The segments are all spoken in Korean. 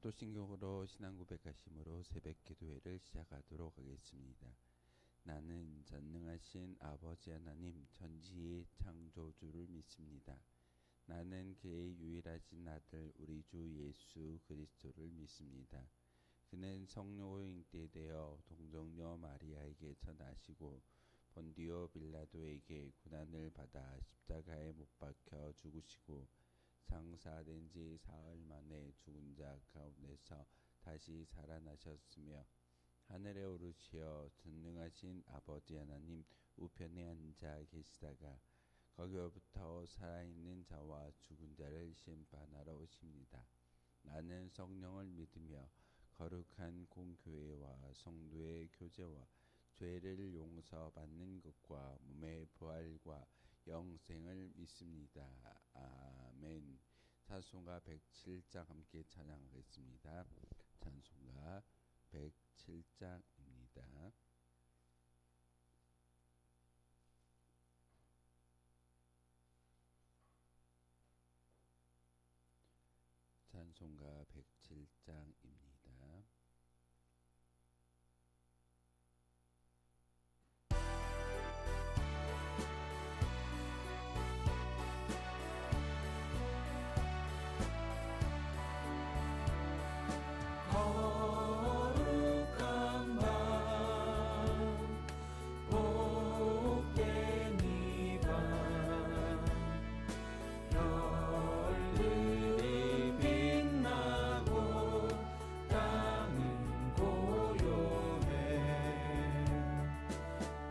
사도신경으로 신앙 고백하심으로 새벽 기도회를 시작하도록 하겠습니다. 나는 전능하신 아버지 하나님 전지의 창조주를 믿습니다. 나는 그의 유일하신 아들 우리 주 예수 그리스도를 믿습니다. 그는 성령 잉태 되어 동정녀 마리아에게 전하시고 본디오 빌라도에게 고난을 받아 십자가에 못 박혀 죽으시고 장사된 지 사흘 만에 죽은 자 가운데서 다시 살아나셨으며 하늘에 오르시어 전능하신 아버지 하나님 우편에 앉아 계시다가 거기로부터 살아있는 자와 죽은 자를 심판하러 오십니다. 나는 성령을 믿으며 거룩한 공교회와 성도의 교제와 죄를 용서받는 것과 몸의 부활과 영생을 믿습니다. 아멘. 찬송가 107장 함께 찬양하겠습니다. 찬송가 107장입니다. 찬송가 107장입니다. 거룩한 밤 복된 이 밤 별들이 빛나고 땅은 고요해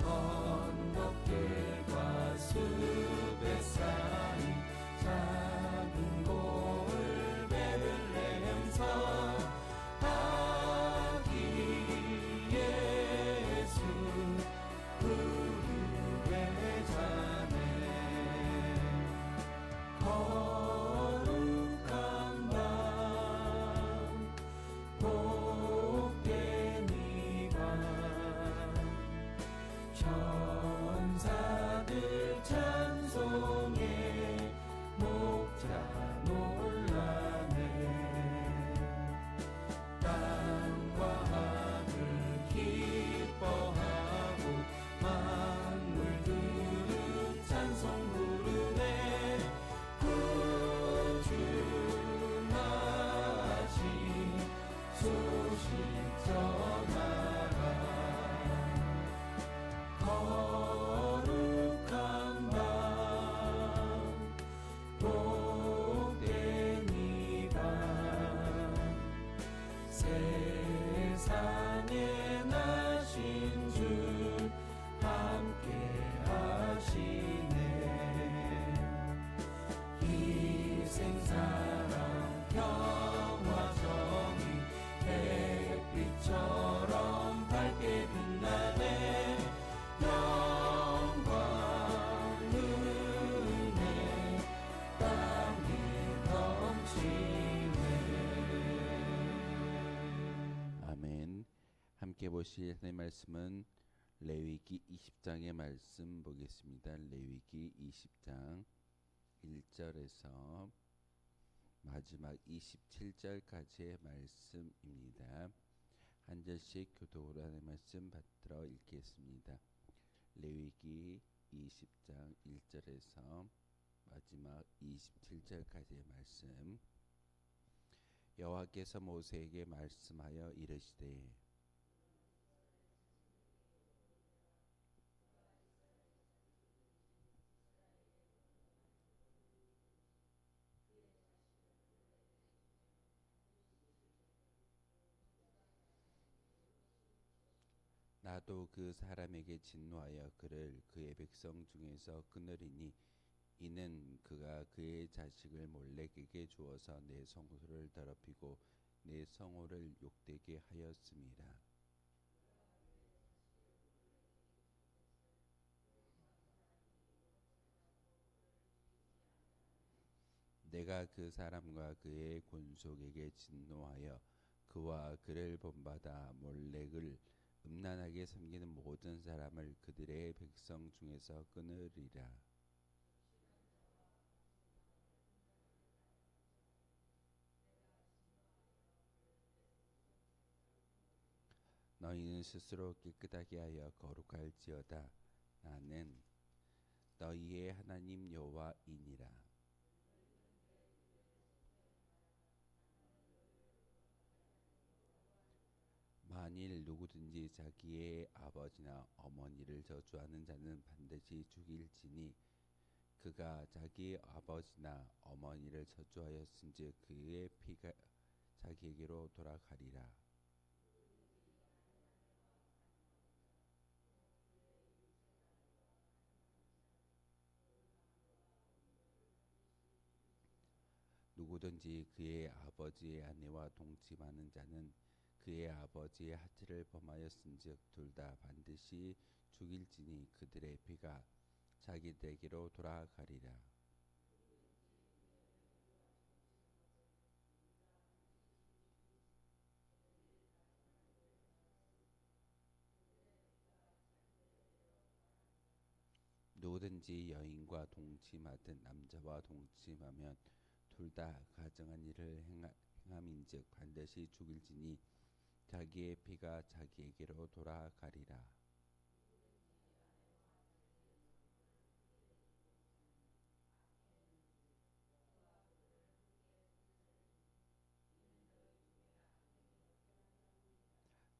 언덕길과 숲에 쌓인 작은 고을 베들레헴서 예수 우리의 자네 거룩한 밤 복된 이 밤 천사들 찬송해 목자 놀라네 땅과 하늘 기뻐하고 만물들은 찬송 부르네 구주나신 소식 전하라 거룩한 밤 복된 이 밤 세상에 나신 주 함께 하시네 희생 사랑 평화 정의 햇빛처럼 밝게 빛나네 영광 은혜 땅에 넘치네. 아멘. 함께 보실 하나님의 말씀은 레위기 20장의 말씀 보겠습니다. 레위기 20장 1절에서 마지막 27절까지의 말씀입니다. 한 절씩 교독으로 하나님의 말씀 받들어 읽겠습니다. 레위기 20장 1절에서 마지막 27절까지의 말씀. 여호와께서 모세에게 말씀하여 이르시되 나도 그 사람에게 진노하여 그를 그의 백성 중에서 끊으리니 이는 그가 그의 자식을 몰렉에게 주어서 내 성소를 더럽히고 내 성호를 욕되게 하였음이라. 내가 그 사람과 그의 권속에게 진노하여 그와 그를 본받아 몰렉을 음란하게 섬기는 모든 사람을 그들의 백성 중에서 끊으리라. 너희는 스스로 깨끗하게 하여 거룩할지어다. 나는 너희의 하나님 여호와이니라. 만일 누구든지 자기의 아버지나 어머니를 저주하는 자는 반드시 죽일지니 그가 자기 아버지나 어머니를 저주하였은즉 그의 피가 자기에게로 돌아가리라. 누구든지 그의 아버지의 아내와 동침하는 자는 그의 아버지의 하체를 범하였은즉 둘 다 반드시 죽일지니 그들의 피가 자기들에게로 돌아가리라. 누구든지 여인과 동침하든 남자와 동침하면 둘 다 가증한 일을 행함인즉 반드시 죽일지니 자기의 피가 자기에게로 돌아가리라.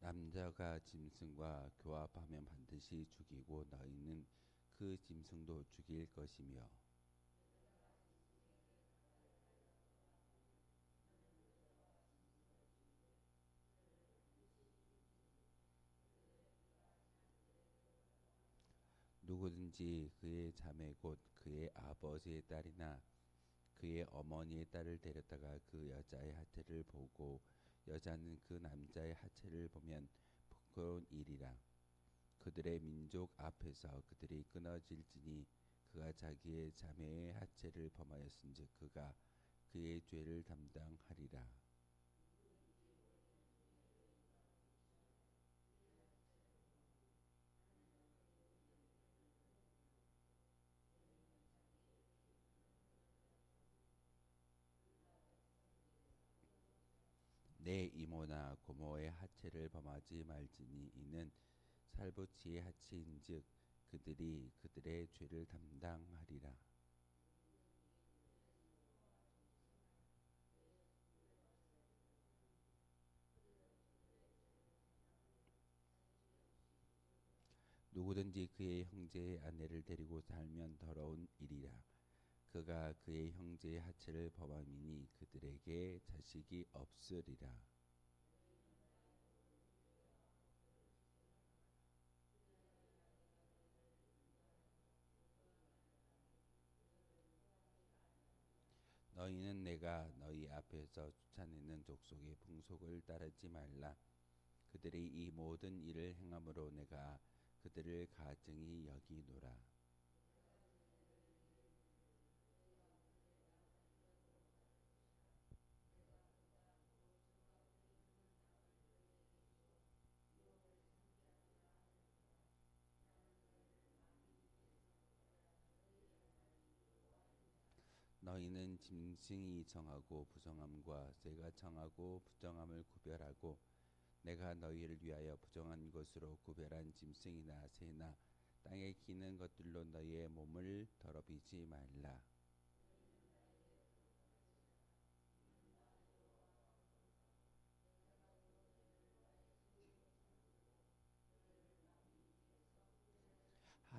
남자가 짐승과 교합하면 반드시 죽이고 너희는 그 짐승도 죽일 것이며 누구든지 그의 자매 곧 그의 아버지의 딸이나 그의 어머니의 딸을 데렸다가 그 여자의 하체를 보고 여자는 그 남자의 하체를 보면 부끄러운 일이라. 그들의 민족 앞에서 그들이 끊어질지니 그가 자기의 자매의 하체를 범하였은즉 그가 그의 죄를 담당하리라. 내 이모나 고모의 하체를 범하지 말지니 이는 살부치의 하체인즉 그들이 그들의 죄를 담당하리라. 누구든지 그의 형제의 아내를 데리고 살면 더러운 일이라. 그가 그의 형제의 하체를 범함이니 그들에게 자식이 없으리라. 너희는 내가 너희 앞에서 쫓아내는 족속의 풍속을 따르지 말라. 그들이 이 모든 일을 행함으로 내가 그들을 가증히 여기노라. 너희는 짐승이 정하고 부정함과 새가 정하고 부정함을 구별하고 내가 너희를 위하여 부정한 것으로 구별한 짐승이나 새나 땅에 기는 것들로 너희의 몸을 더럽히지 말라.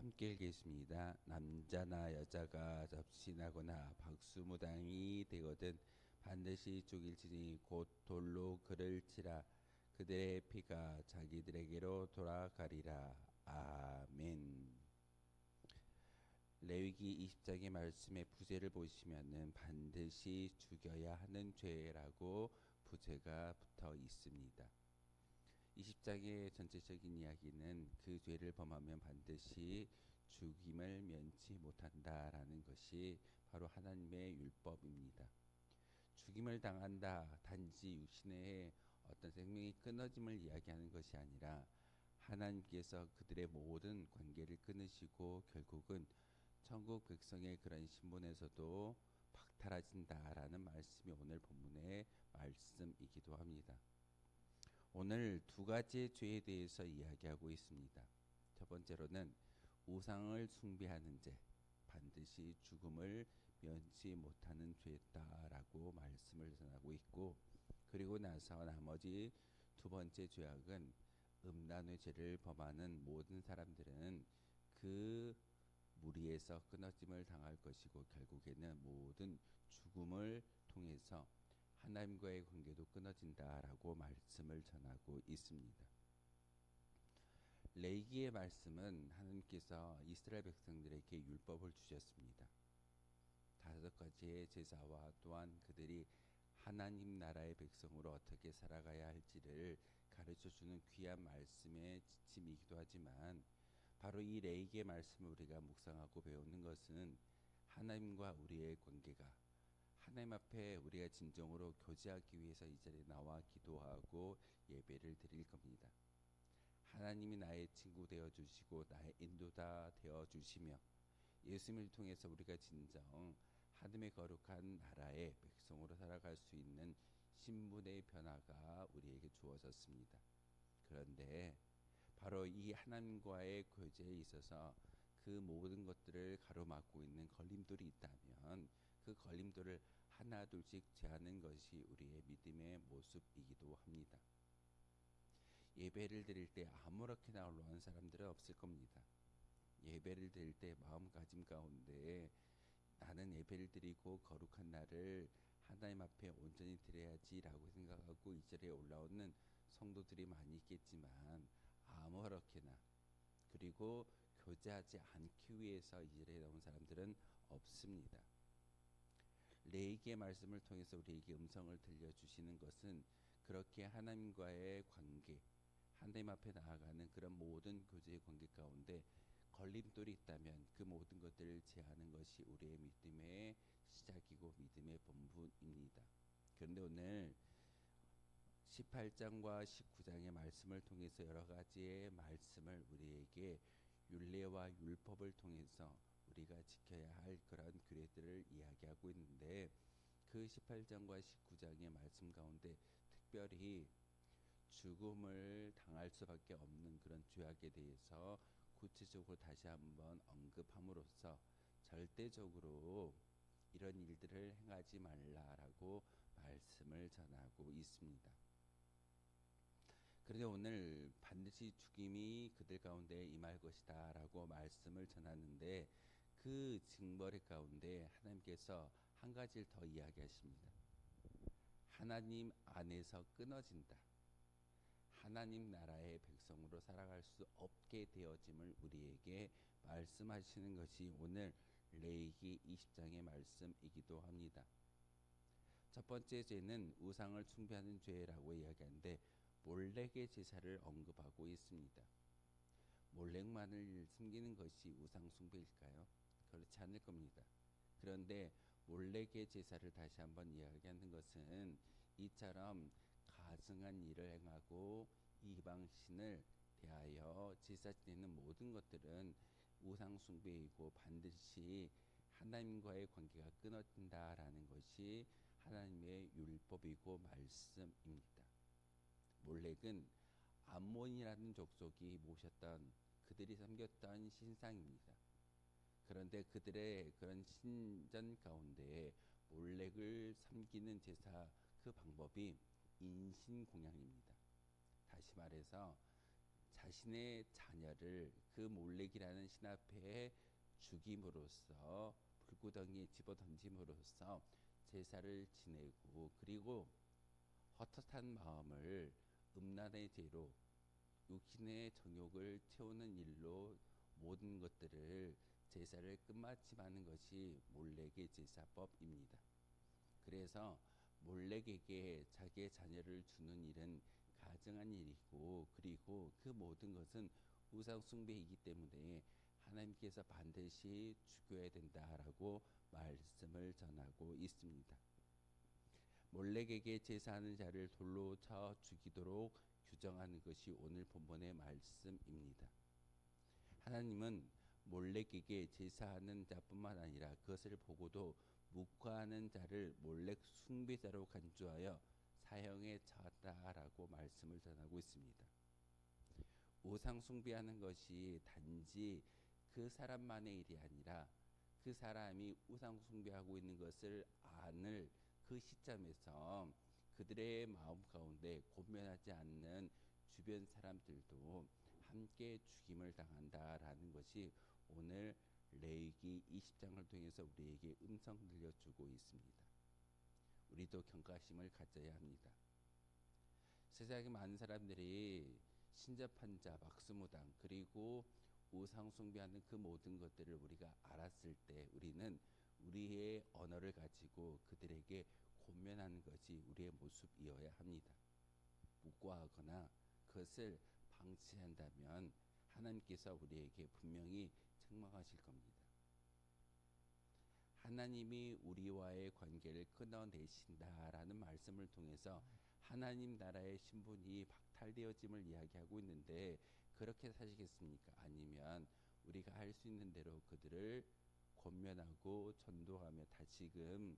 함께 읽겠습니다. 남자나 여자가 접신하거나 박수무당이 되거든 반드시 죽일지니 곧 돌로 그를 치라. 그들의 피가 자기들에게로 돌아가리라. 아멘. 레위기 20장의 말씀의 부제를 보시면은 반드시 죽여야 하는 죄라고 부제가 붙어 있습니다. 20장의 전체적인 이야기는 그 죄를 범하면 반드시 죽임을 면치 못한다라는 것이 바로 하나님의 율법입니다. 죽임을 당한다 단지 육신의 어떤 생명이 끊어짐을 이야기하는 것이 아니라 하나님께서 그들의 모든 관계를 끊으시고 결국은 천국 백성의 그런 신분에서도 박탈하신다라는 말씀이 오늘 본문의 말씀이기도 합니다. 오늘 두 가지의 죄에 대해서 이야기하고 있습니다. 첫 번째로는 우상을 숭배하는 죄, 반드시 죽음을 면치 못하는 죄다라고 말씀을 전하고 있고, 그리고 나서 나머지 두 번째 죄악은 음란의 죄를 범하는 모든 사람들은 그 무리에서 끊어짐을 당할 것이고, 결국에는 모든 죽음을 통해서 하나님과의 관계도 끊어진다라고 말씀을 전하고 있습니다. 레위기의 말씀은 하나님께서 이스라엘 백성들에게 율법을 주셨습니다. 5가지의 제사와 또한 그들이 하나님 나라의 백성으로 어떻게 살아가야 할지를 가르쳐주는 귀한 말씀의 지침이기도 하지만, 바로 이 레위기의 말씀을 우리가 묵상하고 배우는 것은 하나님과 우리의 관계가, 하나님 앞에 우리가 진정으로 교제하기 위해서 이 자리에 나와 기도하고 예배를 드릴 겁니다. 하나님이 나의 친구 되어 주시고 나의 인도자 되어 주시며, 예수님을 통해서 우리가 진정 하나님의 거룩한 나라의 백성으로 살아갈 수 있는 신분의 변화가 우리에게 주어졌습니다. 그런데 바로 이 하나님과의 교제에 있어서 그 모든 것들을 가로막고 있는 걸림돌이 있다면, 그 걸림돌을 하나 둘씩 제하는 것이 우리의 믿음의 모습이기도 합니다. 예배를 드릴 때 아무렇게나 올라온 사람들은 없을 겁니다. 예배를 드릴 때 마음가짐 가운데 나는 예배를 드리고 거룩한 나를 하나님 앞에 온전히 드려야지라고 생각하고 이 자리에 올라오는 성도들이 많이 있겠지만, 아무렇게나 그리고 교제하지 않기 위해서 이 자리에 나온 사람들은 없습니다. 레위기의 말씀을 통해서 우리에게 음성을 들려주시는 것은 그렇게 하나님과의 관계, 하나님 앞에 나아가는 그런 모든 교제의 관계 가운데 걸림돌이 있다면 그 모든 것들을 제하는 것이 우리의 믿음의 시작이고 믿음의 본분입니다. 그런데 오늘 18장과 19장의 말씀을 통해서 여러 가지의 말씀을 우리에게 율례와 율법을 통해서 우리가 지켜야 할 그런 규례들을 이야기하고 있는데, 그 18장과 19장의 말씀 가운데 특별히 죽음을 당할 수밖에 없는 그런 죄악에 대해서 구체적으로 다시 한번 언급함으로써 절대적으로 이런 일들을 행하지 말라라고 말씀을 전하고 있습니다. 그런데 오늘 반드시 죽임이 그들 가운데 임할 것이다 라고 말씀을 전하는데, 그 징벌의 가운데 하나님께서 한 가지를 더 이야기하십니다. 하나님 안에서 끊어진다, 하나님 나라의 백성으로 살아갈 수 없게 되어짐을 우리에게 말씀하시는 것이 오늘 레위기 20장의 말씀이기도 합니다. 첫 번째 죄는 우상을 숭배하는 죄라고 이야기하는데, 몰렉의 제사를 언급하고 있습니다. 몰렉만을 숨기는 것이 우상 숭배일까요? 그렇지 않을 겁니다. 그런데 몰렉의 제사를 다시 한번 이야기하는 것은 이처럼 가증한 일을 행하고 이방신을 대하여 제사 지내는 모든 것들은 우상 숭배이고 반드시 하나님과의 관계가 끊어진다라는 것이 하나님의 율법이고 말씀입니다. 몰렉은 암몬이라는 족속이 모셨던, 그들이 섬겼던 신상입니다. 그런데 그들의 그런 신전 가운데 몰렉을 섬기는 제사, 그 방법이 인신공양입니다. 다시 말해서 자신의 자녀를 그 몰렉이라는 신 앞에 죽임으로써, 불구덩이에 집어 던짐으로써 제사를 지내고, 그리고 헛헛한 마음을 음란의 죄로 육신의 정욕을 채우는 일로 모든 것들을 제사를 끝마침하는 것이 몰렉의 제사법입니다. 그래서 몰렉에게 자기의 자녀를 주는 일은 가증한 일이고, 그리고 그 모든 것은 우상 숭배이기 때문에 하나님께서 반드시 죽여야 된다라고 말씀을 전하고 있습니다. 몰렉에게 제사하는 자를 돌로 쳐 죽이도록 규정하는 것이 오늘 본문의 말씀입니다. 하나님은 몰렉에게 제사하는 자뿐만 아니라 그것을 보고도 묵과하는 자를 몰렉 숭배자로 간주하여 사형에 처했다라고 말씀을 말씀을 전하고 있습니다. 우상 숭배하는 것이 단지 그 사람만의 일이 아니라 그 사람이 우상 숭배하고 있는 것을 아는 그 시점에서 그들의 마음 가운데 권면하지 않는 주변 사람들도 함께 죽임을 당한다라는 것이 오늘 레위기 20장을 통해서 우리에게 음성 들려주고 있습니다. 우리도 경각심을 가져야 합니다. 세상에 많은 사람들이 신접한 자, 막수무당, 그리고 우상 숭배하는 그 모든 것들을 우리가 알았을 때 우리는 우리의 언어를 가지고 그들에게 권면하는 것이 우리의 모습이어야 합니다. 묵과하거나 그것을 방치한다면 하나님께서 우리에게 분명히 책망하실 겁니다. 하나님이 우리와의 관계를 끊어내신다라는 말씀을 통해서 하나님 나라의 신분이 박탈되어짐을 이야기하고 있는데 그렇게 사시겠습니까? 아니면 우리가 할 수 있는 대로 그들을 권면하고 전도하며 다시금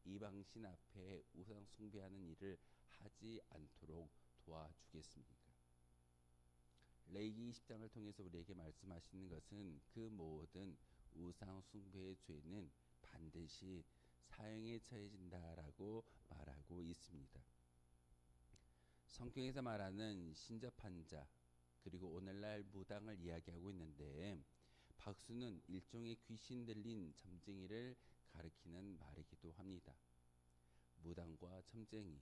이방신 앞에 우상 숭배하는 일을 하지 않도록 도와주겠습니까? 레위기 20장을 통해서 우리에게 말씀하시는 것은 그 모든 우상 숭배의 죄는 반드시 사형에 처해진다라고 말하고 있습니다. 성경에서 말하는 신접한 자 그리고 오늘날 무당을 이야기하고 있는데 박수는 일종의 귀신 들린 점쟁이를 가리키는 말이기도 합니다. 무당과 점쟁이,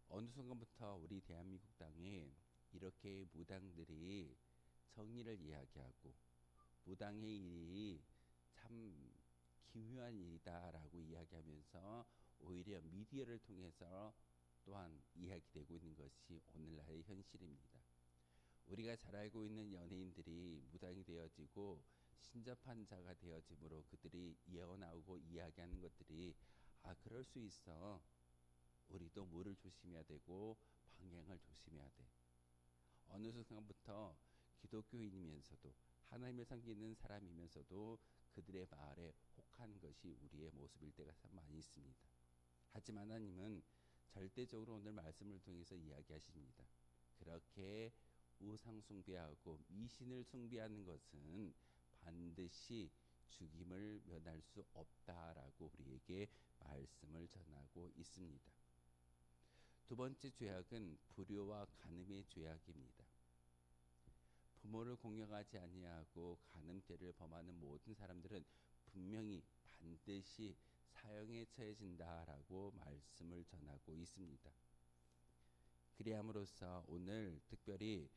어느 순간부터 우리 대한민국 땅에 이렇게 무당들이 정의를 이야기하고 무당의 일이 참 기묘한 일이다라고 이야기하면서 오히려 미디어를 통해서 또한 이야기되고 있는 것이 오늘날의 현실입니다. 우리가 잘 알고 있는 연예인들이 무당이 되어지고 신접한 자가 되어짐으로 그들이 예언하고 이야기하는 것들이 그럴 수 있어. 우리도 물을 조심해야 되고 방향을 조심해야 돼. 어느 순간부터 기독교인이면서도 하나님을 섬기는 사람이면서도 그들의 말에 혹한 것이 우리의 모습일 때가 참 많이 있습니다. 하지만 하나님은 절대적으로 오늘 말씀을 통해서 이야기하십니다. 그렇게 우상 숭배하고 미신을 숭배하는 것은 반드시 죽임을 면할 수 없다라고 우리에게 말씀을 전하고 있습니다. 두 번째 죄악은 불효와 간음의 죄악입니다. 부모를 공경하지 아니하고 간음죄를 범하는 모든 사람들은 분명히 반드시 사형에 처해진다라고 말씀을 전하고 있습니다. 그리함으로써 오늘 특별히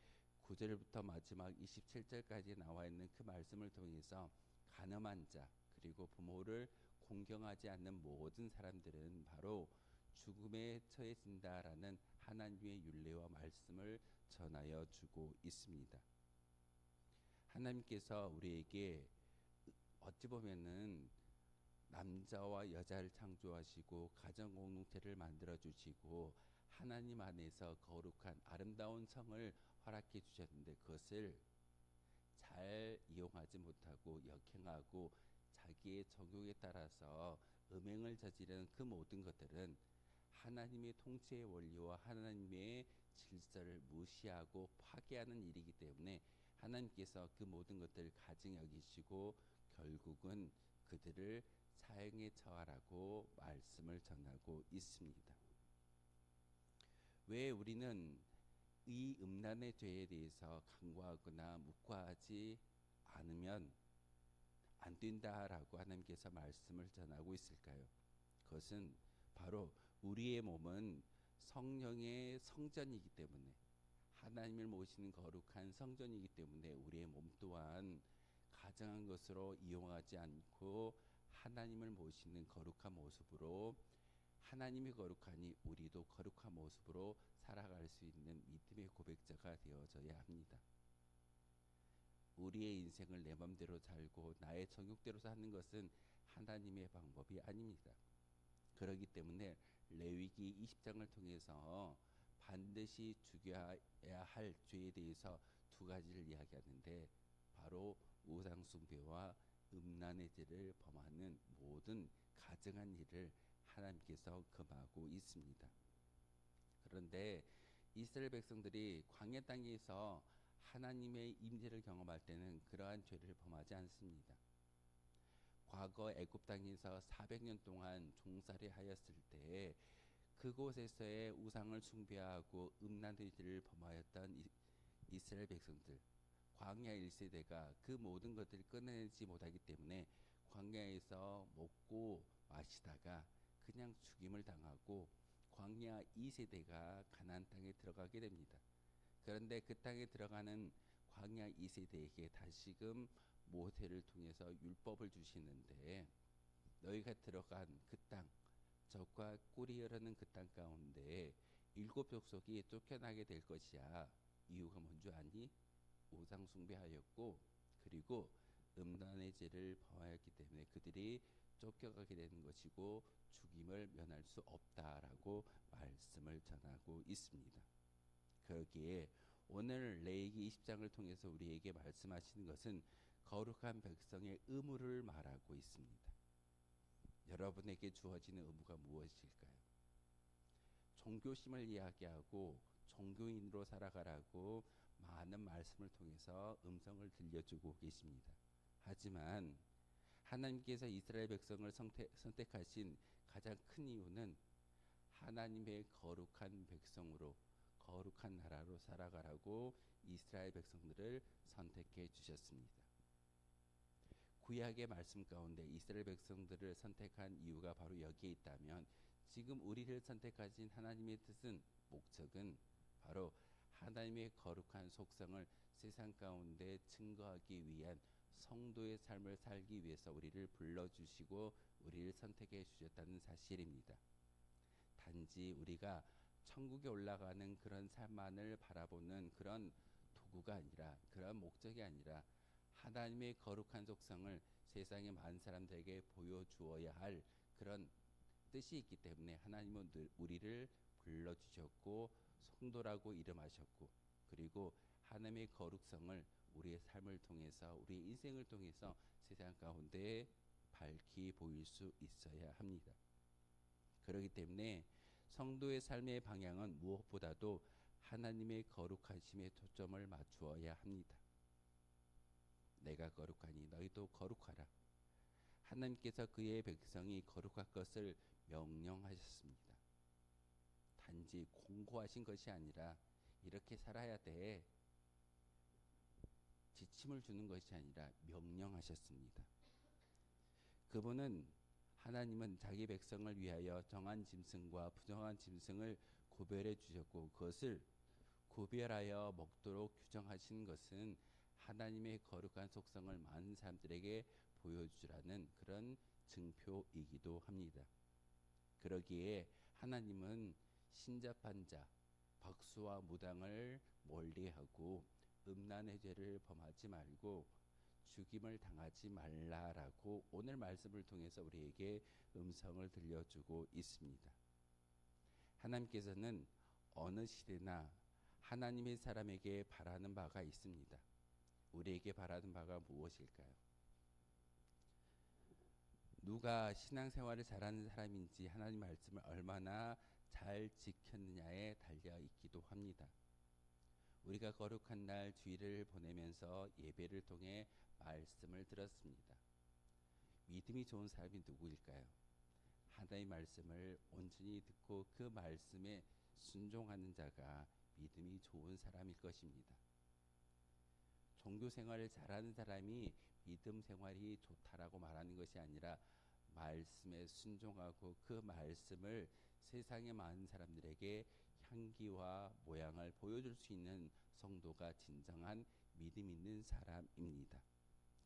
9절부터 마지막 27절까지 나와 있는 그 말씀을 통해서 간음한 자 그리고 부모를 공경하지 않는 모든 사람들은 바로 죽음에 처해진다라는 하나님의 율례와 말씀을 전하여 주고 있습니다. 하나님께서 우리에게 어찌 보면은 남자와 여자를 창조하시고 가정 공동체를 만들어 주시고 하나님 안에서 거룩한 아름다운 성을 허락해 주셨는데 그것을 잘 이용하지 못하고 역행하고 자기의 정욕에 따라서 음행을 저지르는 그 모든 것들은 하나님의 통치의 원리와 하나님의 질서를 무시하고 파괴하는 일이기 때문에 하나님께서 그 모든 것들을 가증 여기시고 결국은 그들을 사형에 처하라고 말씀을 전하고 있습니다. 왜 우리는 이 음란의 죄에 대해서 간과하거나 묵과하지 않으면 안 된다라고 하나님께서 말씀을 전하고 있을까요? 그것은 바로 우리의 몸은 성령의 성전이기 때문에 하나님을 모시는 거룩한 성전이기 때문에 우리의 몸 또한 가증한 것으로 이용하지 않고 하나님을 모시는 거룩한 모습으로 하나님이 거룩하니 우리도 거룩한 모습으로 살아갈 수 있는 믿음의 고백자가 되어져야 합니다. 우리의 인생을 내 맘대로 살고 나의 정욕대로 사는 것은 하나님의 방법이 아닙니다. 그렇기 때문에 레위기 20장을 통해서 반드시 죽여야 할 죄에 대해서 두 가지를 이야기하는데 바로 우상 숭배와 음란의 죄를 범하는 모든 가증한 일을 하나님께서 금하고 있습니다. 그런데 이스라엘 백성들이 광야 땅에서 하나님의 임재를 경험할 때는 그러한 죄를 범하지 않습니다. 과거 애굽 땅에서 400년 동안 종살이 하였을 때 그곳에서의 우상을 숭배하고 음란의 죄를 범하였던 이스라엘 백성들, 광야 1세대가 그 모든 것들을 끊어내지 못하기 때문에 광야에서 먹고 마시다가 그냥 죽임을 당하고 광야 2세대가 가나안 땅에 들어가게 됩니다. 그런데 그 땅에 들어가는 광야 2세대에게 다시금 모세를 통해서 율법을 주시는데, 너희가 들어간 그 땅, 적과 꿀이 흐르는 그 땅 가운데 7족속이 쫓겨나게 될 것이야. 이유가 뭔 줄 아니? 우상 숭배하였고 그리고 음란의 죄를 범하였기 때문에 그들이 쫓겨가게 되는 것이고 죽임을 면할 수 없다라고 말씀을 전하고 있습니다. 그러기에 오늘 레위기 20장을 통해서 우리에게 말씀하시는 것은 거룩한 백성의 의무를 말하고 있습니다. 여러분에게 주어지는 의무가 무엇일까요? 종교심을 이야기하고 종교인으로 살아가라고 많은 말씀을 통해서 음성을 들려주고 계십니다. 하지만 하나님께서 이스라엘 백성을 선택하신 가장 큰 이유는 하나님의 거룩한 백성으로, 거룩한 나라로 살아가라고 이스라엘 백성들을 선택해 주셨습니다. 구약의 말씀 가운데 이스라엘 백성들을 선택한 이유가 바로 여기에 있다면, 지금 우리를 선택하신 하나님의 뜻은, 목적은 바로 하나님의 거룩한 속성을 세상 가운데 증거하기 위한 성도의 삶을 살기 위해서 우리를 불러주시고 우리를 선택해 주셨다는 사실입니다. 단지 우리가 천국에 올라가는 그런 삶만을 바라보는 그런 도구가 아니라, 그런 목적이 아니라 하나님의 거룩한 속성을 세상의 많은 사람들에게 보여주어야 할 그런 뜻이 있기 때문에 하나님은 우리를 불러주셨고 성도라고 이름하셨고, 그리고 하나님의 거룩성을 우리의 삶을 통해서, 우리의 인생을 통해서 세상 가운데 밝히 보일 수 있어야 합니다. 그렇기 때문에 성도의 삶의 방향은 무엇보다도 하나님의 거룩하심에 초점을 맞추어야 합니다. 내가 거룩하니 너희도 거룩하라. 하나님께서 그의 백성이 거룩할 것을 명령하셨습니다. 단지 공고하신 것이 아니라 이렇게 살아야 돼, 지침을 주는 것이 아니라 명령하셨습니다. 하나님은 자기 백성을 위하여 정한 짐승과 부정한 짐승을 구별해 주셨고, 그것을 구별하여 먹도록 규정하신 것은 하나님의 거룩한 속성을 많은 사람들에게 보여주라는 그런 증표이기도 합니다. 그러기에 하나님은 신접한 자, 박수와 무당을 멀리하고 음란의 죄를 범하지 말고 죽임을 당하지 말라라고 오늘 말씀을 통해서 우리에게 음성을 들려주고 있습니다. 하나님께서는 어느 시대나 하나님의 사람에게 바라는 바가 있습니다. 우리에게 바라는 바가 무엇일까요? 누가 신앙생활을 잘하는 사람인지 하나님 말씀을 얼마나 잘 지켰느냐에 달려 있기도 합니다. 우리가 거룩한 날 주일을 보내면서 예배를 통해 말씀을 들었습니다. 믿음이 좋은 사람이 누구일까요? 하나님의 말씀을 온전히 듣고 그 말씀에 순종하는 자가 믿음이 좋은 사람일 것입니다. 종교 생활을 잘하는 사람이 믿음 생활이 좋다라고 말하는 것이 아니라, 말씀에 순종하고 그 말씀을 세상의 많은 사람들에게 향기와 모양을 보여줄 수 있는 성도가 진정한 믿음 있는 사람입니다.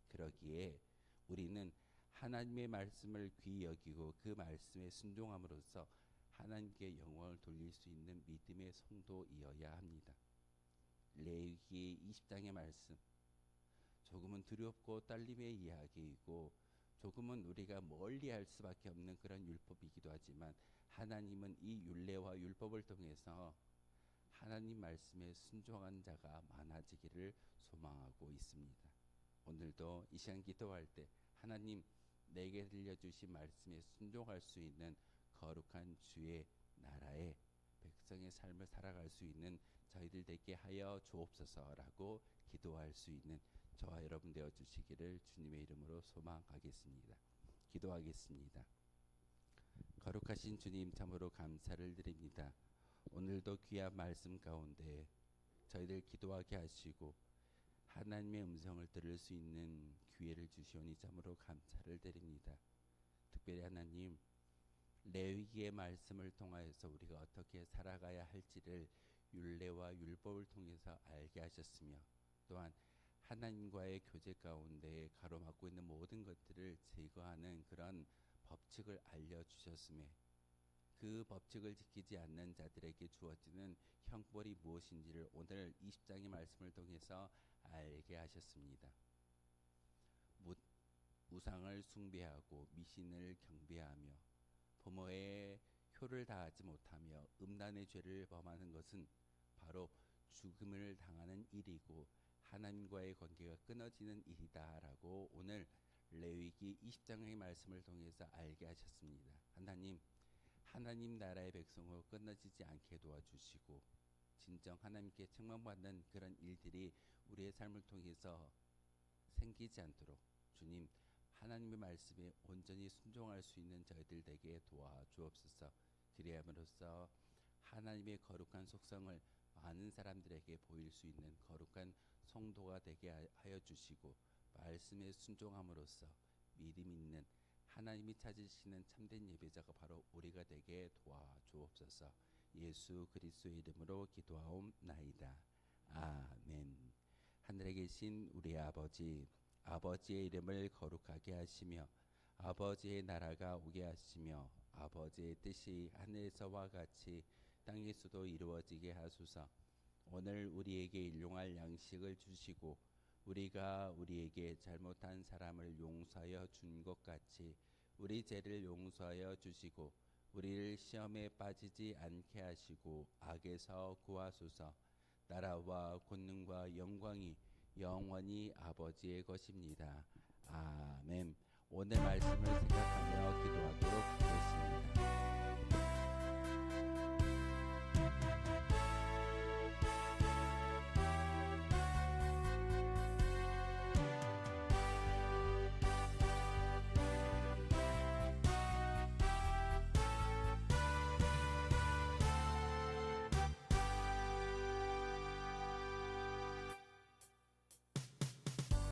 그러기에 우리는 하나님의 말씀을 귀히 여기고 그 말씀에 순종함으로써 하나님께 영광을 돌릴 수 있는 믿음의 성도이어야 합니다. 레위기 20장의 말씀, 조금은 두렵고 떨림의 이야기이고 조금은 우리가 멀리할 수밖에 없는 그런 율법이기도 하지만, 하나님은 이 율례와 율법을 통해서 하나님 말씀에 순종한 자가 많아지기를 소망하고 있습니다. 오늘도 이 시간 기도할 때 하나님, 내게 들려주신 말씀에 순종할 수 있는 거룩한 주의 나라의 백성 백성의 삶을 살아갈 수 있는 저희들 되게 하여 주옵소서라고 기도할 수 있는 저와 여러분 되어 주시기를 주님의 이름으로 소망하겠습니다. 기도하겠습니다. 거룩하신 주님, 참으로 감사를 드립니다. 오늘도 귀한 말씀 가운데 저희들 기도하게 하시고 하나님의 음성을 들을 수 있는 기회를 주시오니 참으로 감사를 드립니다. 특별히 하나님, 레위기의 말씀을 통하여서 우리가 어떻게 살아가야 할지를 율례와 율법을 통해서 알게 하셨으며, 또한 하나님과의 교제 가운데 가로막고 있는 모든 것들을 제거하는 그런 법칙을 알려주셨음에, 그 법칙을 지키지 않는 자들에게 주어지는 형벌이 무엇인지를 오늘 20장의 말씀을 통해서 알게 하셨습니다. 우상을 숭배하고 미신을 경배하며 부모의 효를 다하지 못하며 음란의 죄를 범하는 것은 바로 죽음을 당하는 일이고 하나님과의 관계가 끊어지는 일이다라고 오늘 레위기 20장의 말씀을 통해서 알게 하셨습니다. 하나님 나라의 백성으로 끊어지지 않게 도와주시고 진정 하나님께 책망받는 그런 일들이 우리의 삶을 통해서 생기지 않도록 주님, 하나님의 말씀에 온전히 순종할 수 있는 저희들 되게 도와주옵소서. 그리함으로써 하나님의 거룩한 속성을 많은 사람들에게 보일 수 있는 거룩한 성도가 되게 하여 주시고, 말씀에 순종함으로써 믿음 있는 하나님이 찾으시는 참된 예배자가 바로 우리가 되게 도와주옵소서. 예수 그리스도의 이름으로 기도하옵나이다. 아멘. 하늘에 계신 우리 아버지, 아버지의 이름을 거룩하게 하시며 아버지의 나라가 오게 하시며 아버지의 뜻이 하늘에서와 같이 땅에서도 이루어지게 하소서. 오늘 우리에게 일용할 양식을 주시고 우리가 우리에게 잘못한 사람을 용서하여 준 것 같이 우리 죄를 용서하여 주시고 우리를 시험에 빠지지 않게 하시고 악에서 구하소서. 나라와 권능과 영광이 영원히 아버지의 것입니다. 아멘. 오늘 말씀을 생각하며 기도하도록 하겠습니다.